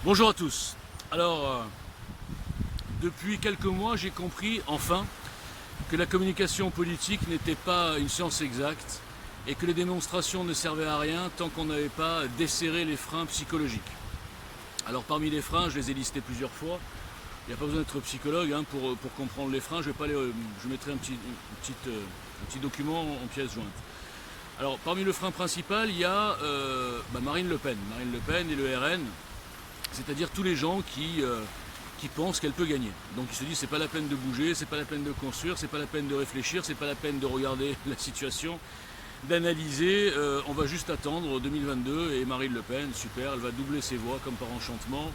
Bonjour à tous. Alors, depuis quelques mois, j'ai compris enfin que la communication politique n'était pas une science exacte et que les démonstrations ne servaient à rien tant qu'on n'avait pas desserré les freins psychologiques. Alors parmi les freins, je les ai listés plusieurs fois. Il n'y a pas besoin d'être psychologue pour comprendre les freins. Je mettrai un petit document en pièce jointe. Alors parmi le frein principal, il y a Marine Le Pen. Marine Le Pen et le RN, c'est-à-dire tous les gens qui pensent qu'elle peut gagner. Donc ils se disent c'est pas la peine de bouger, c'est pas la peine de construire, c'est pas la peine de réfléchir, c'est pas la peine de regarder la situation, d'analyser, on va juste attendre 2022 et Marine Le Pen, super, elle va doubler ses voix comme par enchantement.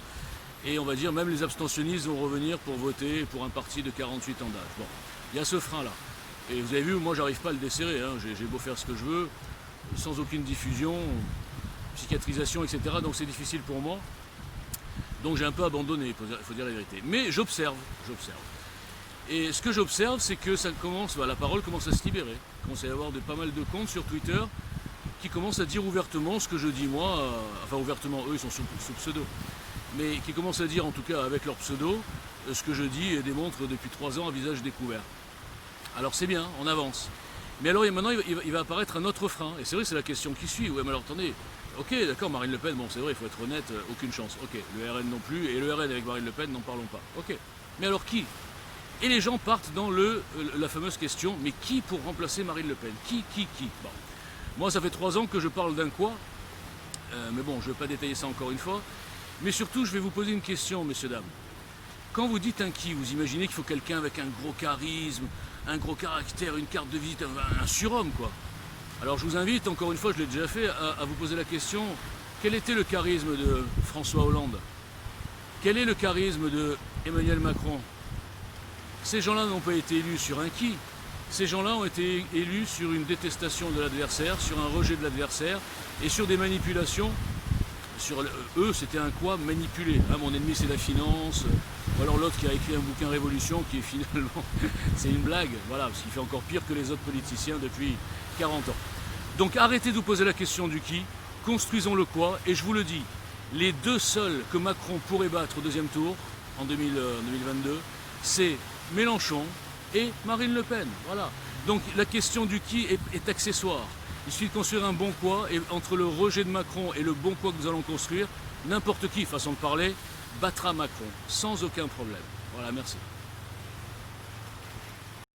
Et on va dire même les abstentionnistes vont revenir pour voter pour un parti de 48 ans d'âge. Bon, il y a ce frein-là. Et vous avez vu, moi j'arrive pas à le desserrer, hein. J'ai beau faire ce que je veux, sans aucune diffusion, psychiatrisation, etc. Donc c'est difficile pour moi. Donc j'ai un peu abandonné, il faut dire la vérité. Mais j'observe. Et ce que j'observe, c'est que la parole commence à se libérer. Il commence à y avoir pas mal de comptes sur Twitter qui commencent à dire ouvertement ce que je dis moi, enfin ouvertement, eux ils sont sous pseudo, mais qui commencent à dire en tout cas avec leur pseudo, ce que je dis et démontre depuis 3 ans à visage découvert. Alors c'est bien, on avance. Mais alors maintenant il va apparaître un autre frein, et c'est vrai que c'est la question qui suit. Ouais mais alors attendez, ok d'accord Marine Le Pen, bon c'est vrai, il faut être honnête, aucune chance. Ok, le RN non plus, et le RN avec Marine Le Pen, n'en parlons pas. Ok, mais alors qui? Et les gens partent dans la fameuse question, mais qui pour remplacer Marine Le Pen? Qui? Bon. Moi ça fait 3 ans que je parle d'un quoi, mais bon je ne vais pas détailler ça encore une fois. Mais surtout je vais vous poser une question, messieurs, dames. Quand vous dites un qui, vous imaginez qu'il faut quelqu'un avec un gros charisme, un gros caractère, une carte de visite, un surhomme quoi. Alors je vous invite, encore une fois, je l'ai déjà fait, à vous poser la question, quel était le charisme de François Hollande? Quel est le charisme de Emmanuel Macron? Ces gens-là n'ont pas été élus sur un qui. Ces gens-là ont été élus sur une détestation de l'adversaire, sur un rejet de l'adversaire et sur des manipulations. Sur eux, c'était un quoi manipulé. Hein, mon ennemi, c'est la finance. Ou alors l'autre qui a écrit un bouquin Révolution qui est finalement, c'est une blague. Voilà, parce qu'il fait encore pire que les autres politiciens depuis 40 ans. Donc arrêtez de vous poser la question du qui, construisons le quoi. Et je vous le dis, les deux seuls que Macron pourrait battre au deuxième tour, en 2022, c'est Mélenchon et Marine Le Pen. Voilà. Donc la question du qui est accessoire. Il suffit de construire un bon quoi, et entre le rejet de Macron et le bon quoi que nous allons construire, n'importe qui, façon de parler, battra Macron, sans aucun problème. Voilà, merci.